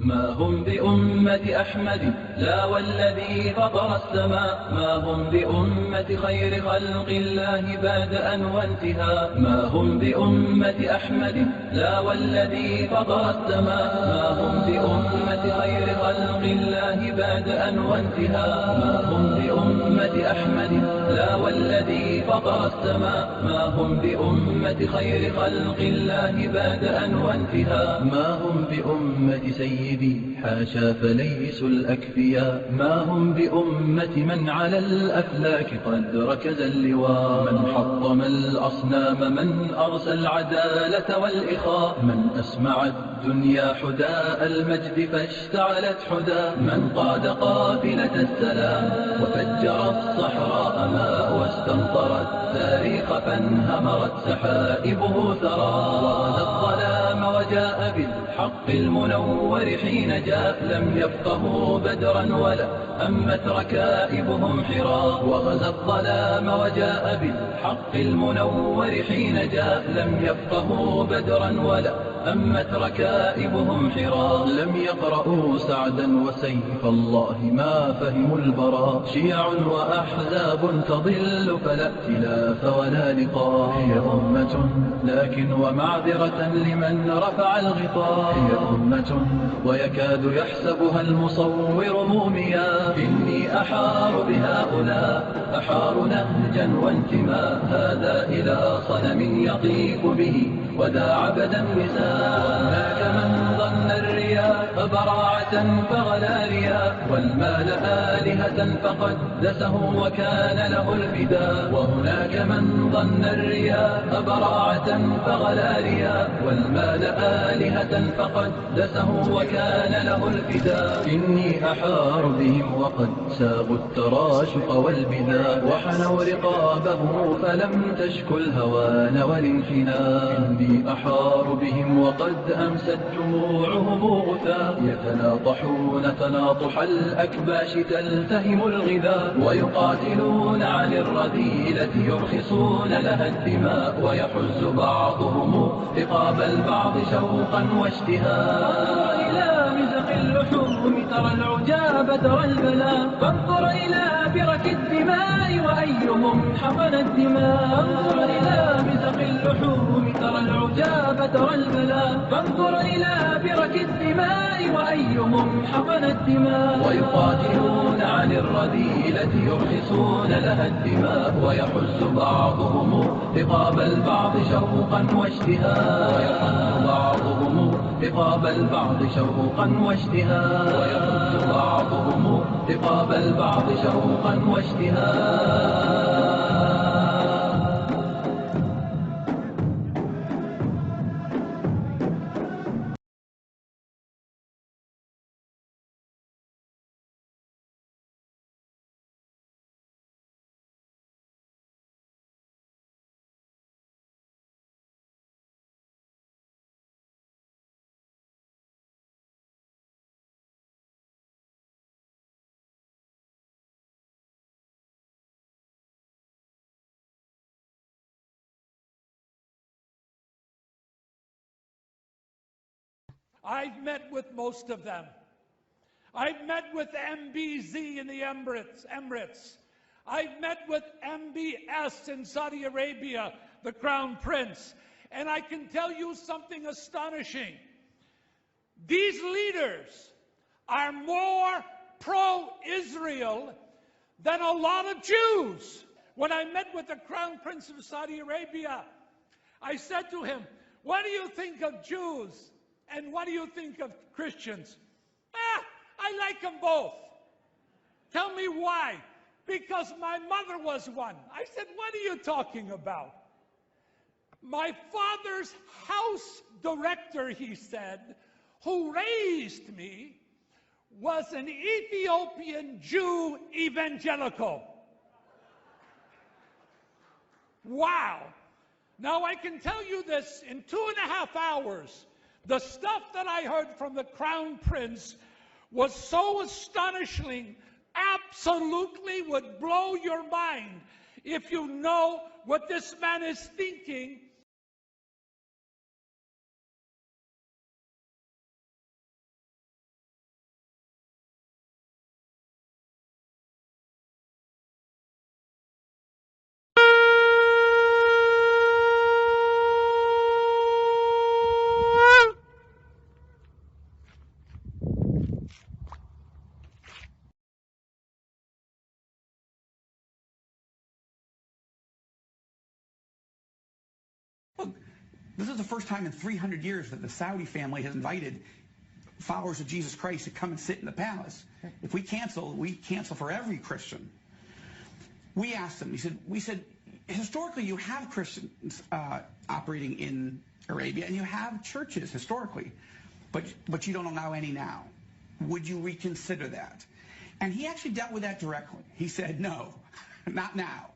ما هم بأمة أحمد لا والذي فطر السماء، ما هم بأمة خير خلق الله بادأ وانتهاء. ما هم بأمة أحمد لا والذي فطر السماء، ما هم بأمة خير خلق الله بادأ وانتهاء. ما هم بأمة أحمد لا والذي فطر السماء، ما هم بأمة خير خلق الله بادأ وانتهاء. ما هم بأمة سيدي حاشا فليسوا الأكفياء، ما هم بأمة من على الأفلاك قد ركز اللواء. من حطم الأصنام، من أرسى العدالة والإخاء، من أسمع الدنيا حداء المجد فاشتعلت حداء. من قاد قافلة السلام وفجر الصحراء ماء، واستمطر التاريخ فانهمرت سحائبه ثرى. وغزا الظلام وجاء بالحق المنور حين جاء، لم يفقهوا بدرا ولا أمت ركائبهم حرا. وغزا الظلام وجاء بالحق المنور حين جاء، لم يفقهوا بدرا ولا أمت ركائبهم حرا. لم يقرأوا سعدا وسيف الله ما فهموا البراء. شيع وأحزاب تضل فلا ائتلاف ولا لقاء. هي أمة لكن ومعذرة لمن رفع الغطاء. هي أمة ويكاد يحسبها المصور موميا. إني أحار بهؤلاء أحار نهجا وانتماء، هذا إلى صنم يطيف به وذا عبدا نساء. هناك من ظن الرياء براعة فغلا رياء، والمال آلهة فقدسه وكان له الفداء. وهناك من ظن الرياء براعة فغلا رياء، والمال آلهة فقدسه وكان له الفداء. إني أحار بهم وقد ساغوا التراشق والبذاء، وحنوا رقابهم فلم تشكو الهوان والانحناء. إني أحار بهم وقد أمست جموعهم غثاء، يتناطحون تناطح الأكباش تلتهم الغذاء. ويقاتلون عن الرذيلة يرخصون لها الدماء، ويحز بعضهم رقاب البعض شوقا واشتهاء. إلى مزق اللحوم ترى العجاب ترى البلاء، فانظر إلى برك الدماء وأيهم حقن الدماء. فانظر إلى مزق اللحوم ترى العجاب ترى البلاء، فانظر إلى برك الدماء وأيهم حقن الدماء. ويقاتلون عن الرذيلة يرخصون لها الدماء، ويحز بعضهم رقاب البعض شوقا واشتهاء. ويحز بعضهم رقاب البعض شوقا واشتهاء. ويحز بعضهم رقاب البعض شوقا واشتهاء. I've met with most of them. I've met with MBZ in the Emirates. I've met with MBS in Saudi Arabia, the Crown Prince. And I can tell you something astonishing. These leaders are more pro-Israel than a lot of Jews. When I met with the Crown Prince of Saudi Arabia, I said to him, "What do you think of Jews? And what do you think of Christians?" I like them both. "Tell me why." "Because my mother was one." I said, "What are you talking about?" "My father's house director," he said, "who raised me, was an Ethiopian Jew evangelical." Wow. Now I can tell you this, in 2.5 hours, the stuff that I heard from the Crown Prince was so astonishing, absolutely would blow your mind if you know what this man is thinking This is the first time in 300 years that the Saudi family has invited followers of Jesus Christ to come and sit in the palace. If we cancel for every Christian. We asked them, we said, historically you have Christians operating in Arabia, and you have churches historically, but you don't allow any now. Would you reconsider that? And he actually dealt with that directly. He said, no, not now.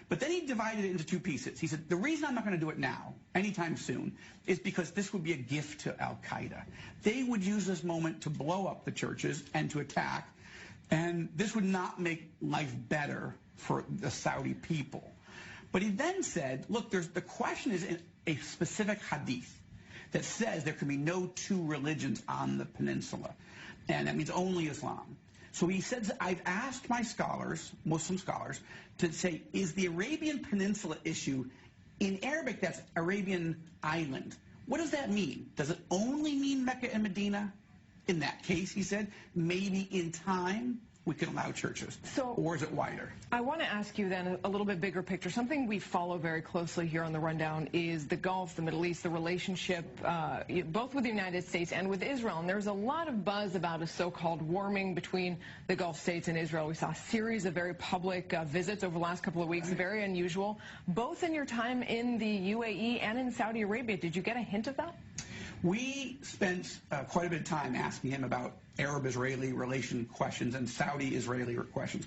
But then he divided it into two pieces. He said, the reason I'm not going to do it now, anytime soon, is because this would be a gift to Al-Qaeda. They would use this moment to blow up the churches and to attack, and this would not make life better for the Saudi people. But he then said, look, the question is in a specific hadith that says there can be no two religions on the peninsula, and that means only Islam. So he said, I've asked my scholars, Muslim scholars, to say, is the Arabian Peninsula issue, in Arabic that's Arabian island, what does that mean? Does it only mean Mecca and Medina? In that case, he said, maybe in time we can allow churches. Or is it wider? I want to ask you then a little bit bigger picture. Something we follow very closely here on the Rundown is the Gulf, the Middle East, the relationship both with the United States and with Israel. And there's a lot of buzz about a so-called warming between the Gulf states and Israel. We saw a series of very public visits over the last couple of weeks, very unusual. Both in your time in the UAE and in Saudi Arabia, did you get a hint of that? We spent quite a bit of time asking him about Arab-Israeli relation questions and Saudi-Israeli questions.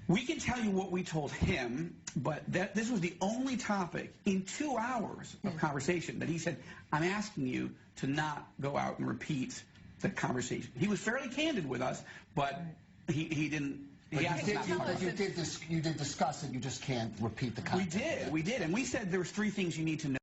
We can tell you what we told him, but this was the only topic in 2 hours of conversation that he said, I'm asking you to not go out and repeat the conversation. He was fairly candid with us, but he didn't. But you did discuss it, you just can't repeat the content. We did, and we said there was 3 things you need to know.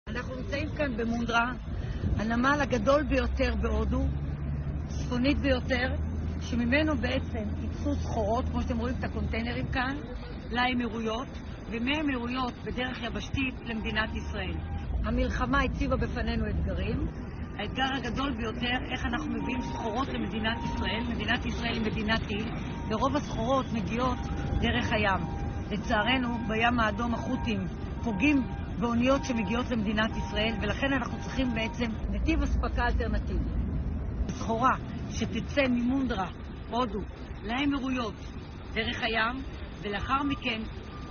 אנחנו נמצאים כאן במונדרה, הנמל הגדול ביותר בהודו, צפונית ביותר, שממנו בעצם ייצאו סחורות, כמו שאתם רואים את הקונטיינרים כאן, לאמירויות, ומהאמירויות בדרך יבשתית למדינת ישראל. המלחמה הציבה בפנינו אתגרים. האתגר הגדול ביותר, איך אנחנו מביאים סחורות למדינת ישראל. מדינת ישראל היא מדינת אי, ורוב הסחורות מגיעות דרך הים. לצערנו, בים האדום החות'ים פוגעים באוניות שמגיעות למדינת ישראל, ולכן אנחנו צריכים בעצם נתיב אספקה אלטרנטיבי. סחורה שתצא ממונדרה, הודו, לאמירויות, דרך הים, ולאחר מכן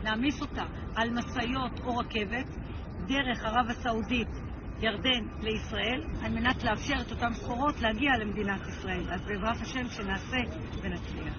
נעמיס אותה על משאיות או רכבת, דרך ערב הסעודית, ירדן לישראל, על מנת לאפשר את אותם סחורות להגיע למדינת ישראל. אז בעזרת השם שנעשה ונצליח.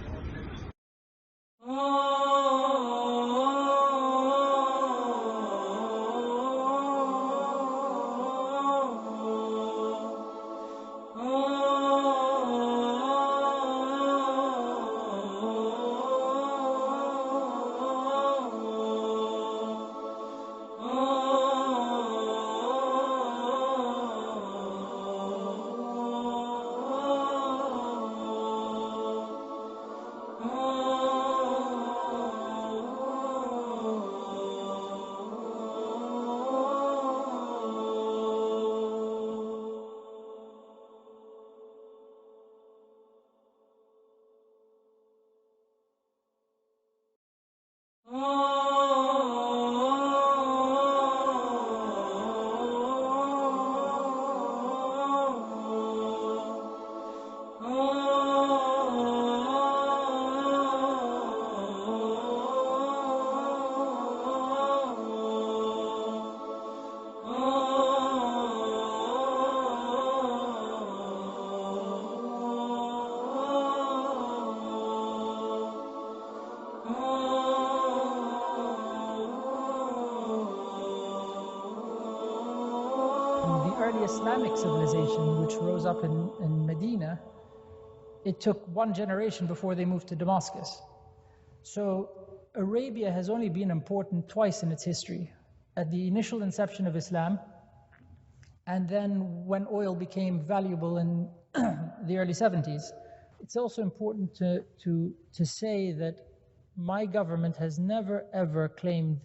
The early Islamic civilization, which rose up in Medina, it took one generation before they moved to Damascus. So Arabia has only been important twice in its history. At the initial inception of Islam, and then when oil became valuable in the early 70s. It's also important to say that my government has never ever claimed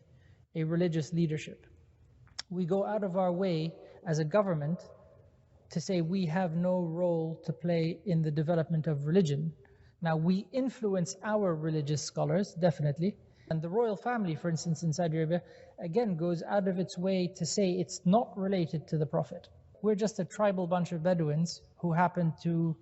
a religious leadership. We go out of our way as a government to say we have no role to play in the development of religion. Now, we influence our religious scholars, definitely. And the royal family, for instance, in Saudi Arabia, again, goes out of its way to say it's not related to the Prophet. We're just a tribal bunch of Bedouins who happen to